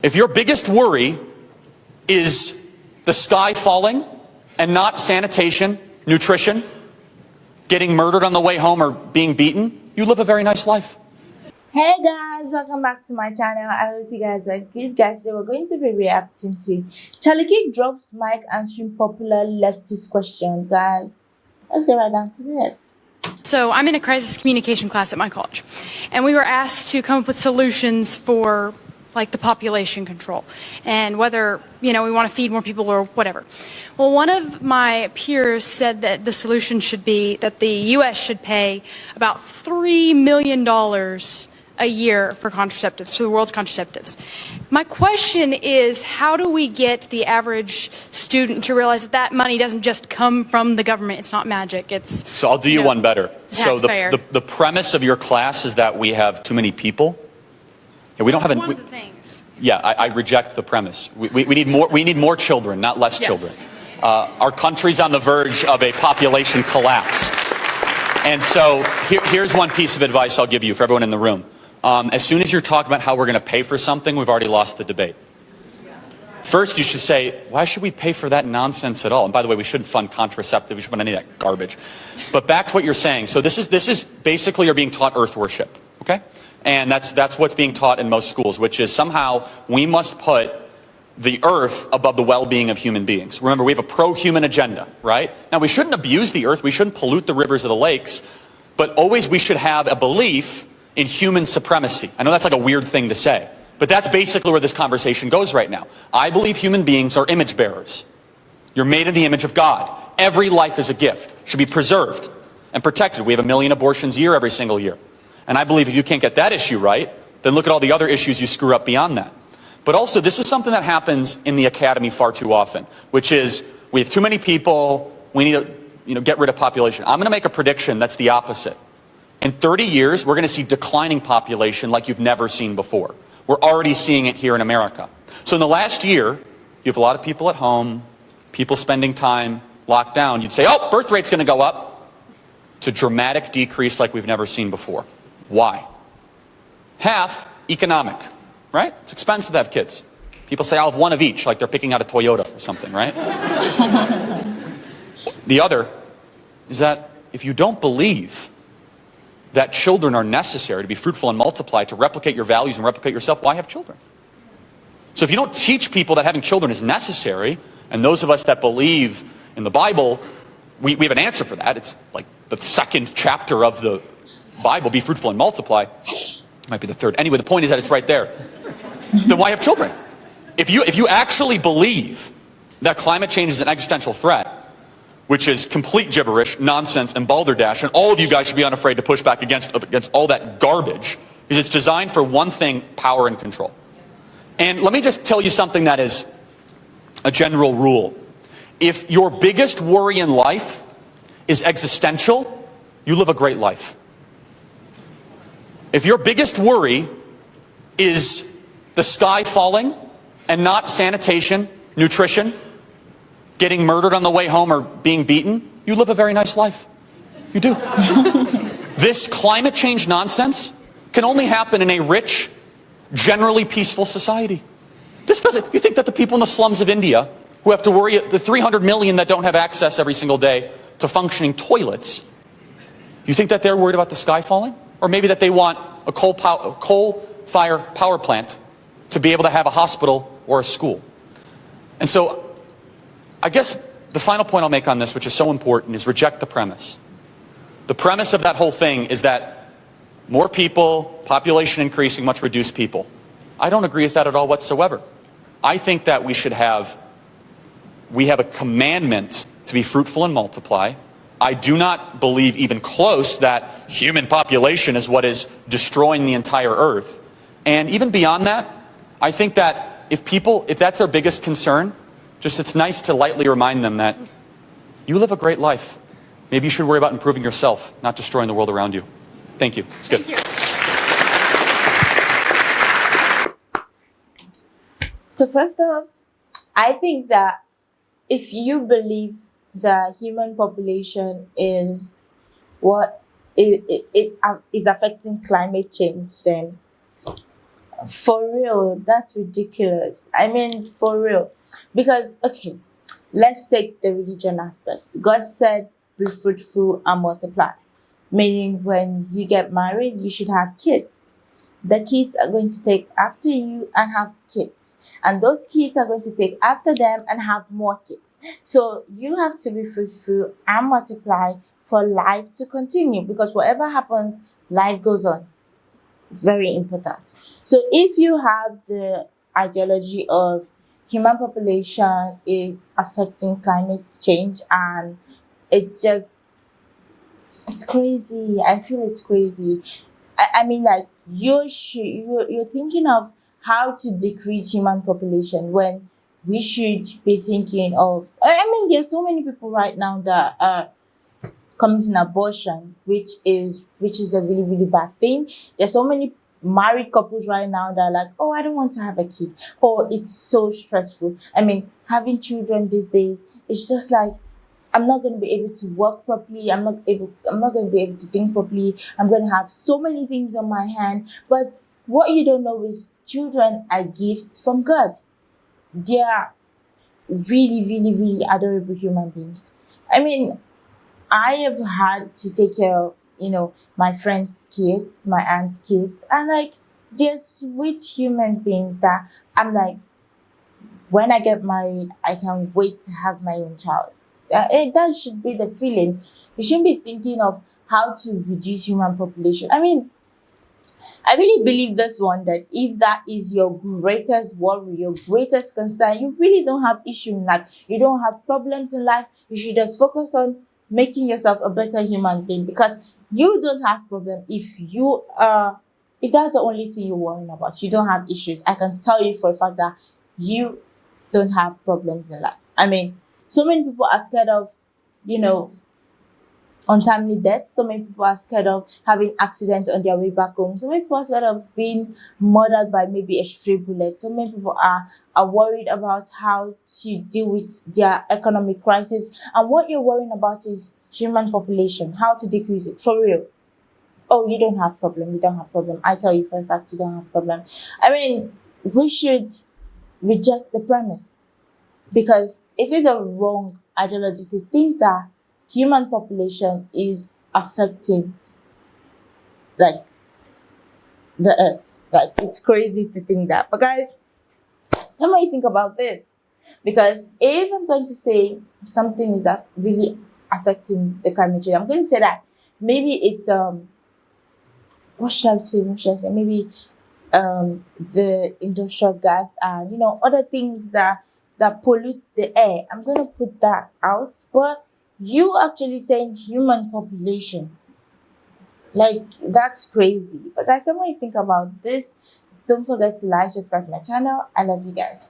If your biggest worry is the sky falling and not sanitation, nutrition, getting murdered on the way home or being beaten, you live a very nice life. Hey guys, welcome back to my channel. I hope you guys are good. Guys, today we're going to be reacting to Charlie Kirk drops mic answering popular leftist question. Guys, let's get right down to this. So I'm in a crisis communication class at my college, and we were asked to come up with solutions for like the population control and whether, we want to feed more people or whatever. Well, one of my peers said that the solution should be that the U.S. should pay about $3 million a year for contraceptives, for the world's contraceptives. My question is, how do we get the average student to realize that that money doesn't just come from the government? It's not magic. It's So I'll do you one better. So taxpayer. the premise of your class is that we have too many people. And we don't have one of the things. Yeah, I reject the premise. We need more. We need more children, not less children. Our country's on the verge of a population collapse. And so here's one piece of advice I'll give you for everyone in the room. As soon as you're talking about how we're going to pay for something, we've already lost the debate. First, you should say, why should we pay for that nonsense at all? And by the way, we shouldn't fund contraceptive. We shouldn't fund any of that garbage. But back to what you're saying. So this is basically you're being taught earth worship. Okay? And that's what's being taught in most schools, which is somehow we must put the earth above the well-being of human beings. Remember, we have a pro-human agenda, right? Now, we shouldn't abuse the earth. We shouldn't pollute the rivers or the lakes. But always we should have a belief in human supremacy. I know that's like a weird thing to say, but that's basically where this conversation goes right now. I believe human beings are image bearers. You're made in the image of God. Every life is a gift, should be preserved and protected. We have 1 million abortions a year every single year. And I believe if you can't get that issue right, then look at all the other issues you screw up beyond that. But also, this is something that happens in the academy far too often, which is we have too many people, we need to get rid of population. I'm going to make a prediction that's the opposite. In 30 years, we're going to see declining population like you've never seen before. We're already seeing it here in America. So in the last year, you have a lot of people at home, people spending time locked down. You'd say, oh, birth rate's going to go up. It's a dramatic decrease like we've never seen before. Why? Half economic, right? It's expensive to have kids. People say, I'll have one of each, like they're picking out a Toyota or something, right? The other is that if you don't believe that children are necessary to be fruitful and multiply, to replicate your values and replicate yourself, why have children? So if you don't teach people that having children is necessary, and those of us that believe in the Bible, we have an answer for that. It's like the second chapter of the Bible, be fruitful and multiply. Might be the third. Anyway, the point is that it's right there. Then why have children? If you actually believe that climate change is an existential threat, which is complete gibberish, nonsense, and balderdash, and all of you guys should be unafraid to push back against all that garbage, because it's designed for one thing, power and control. And let me just tell you something that is a general rule. If your biggest worry in life is existential, you live a great life. If your biggest worry is the sky falling and not sanitation, nutrition, getting murdered on the way home or being beaten, you live a very nice life. You do. This climate change nonsense can only happen in a rich, generally peaceful society. This doesn't. You think that the people in the slums of India who have to worry, the 300 million that don't have access every single day to functioning toilets, you think that they're worried about the sky falling? Or maybe that they want a coal-fired power plant to be able to have a hospital or a school. And so I guess the final point I'll make on this, which is so important, is reject the premise. The premise of that whole thing is that more people, population increasing, much reduce people. I don't agree with that at all whatsoever. I think that we have a commandment to be fruitful and multiply. I do not believe even close that human population is what is destroying the entire earth. And even beyond that, I think that if that's their biggest concern, it's nice to lightly remind them that you live a great life. Maybe you should worry about improving yourself, not destroying the world around you. Thank you. It's good. Thank you. So first off, I think that if you believe the human population is what it is affecting climate change, then For real, that's ridiculous. I mean, for real. Because, okay, let's take the religion aspect. God said, be fruitful and multiply. Meaning, when you get married, you should have kids. The kids are going to take after you and have kids. And those kids are going to take after them and have more kids. So you have to be fruitful and multiply for life to continue, because whatever happens, life goes on. Very important. So if you have the ideology of human population is affecting climate change, and it's just, it's crazy. I feel it's crazy. I mean, like, you're thinking of how to decrease human population when we should be thinking of, I mean, there's so many people right now that are committing abortion, which is a really, really bad thing. There's so many married couples right now that are like, oh, I don't want to have a kid. Oh, it's so stressful. I mean, having children these days, it's just like, I'm not going to be able to work properly. I'm not going to be able to think properly. I'm going to have so many things on my hand. But what you don't know is children are gifts from God. They are really, really, really adorable human beings. I mean, I have had to take care of, my friends' kids, my aunt's kids, and like, they're sweet human beings that I'm like, when I get married, I can't wait to have my own child. That should be the feeling. You shouldn't be thinking of how to reduce human population. I mean, I really believe this one, that if that is your greatest worry, your greatest concern, you really don't have issue in life. You don't have problems in life. You should just focus on making yourself a better human being, because you don't have problem if that's the only thing you're worrying about. You don't have issues. I can tell you for a fact that you don't have problems in life. I mean, so many people are scared of, you know, untimely death. So many people are scared of having accidents on their way back home. So many people are scared of being murdered by maybe a stray bullet. So many people are worried about how to deal with their economic crisis. And what you're worrying about is human population, how to decrease it. For real. Oh, you don't have problem. You don't have problem. I tell you for a fact, you don't have problem. I mean, we should reject the premise, because it is a wrong ideology to think that human population is affecting, like, the earth. Like, it's crazy to think that. But guys, tell me what you think about this, because if I'm going to say something is really affecting the climate change, I'm going to say that maybe it's what should I say, maybe the industrial gas and other things that pollute the air. I'm gonna put that out. But you actually saying human population, like, that's crazy. But guys, tell me what you think about this. Don't forget to like, subscribe to my channel. I love you guys.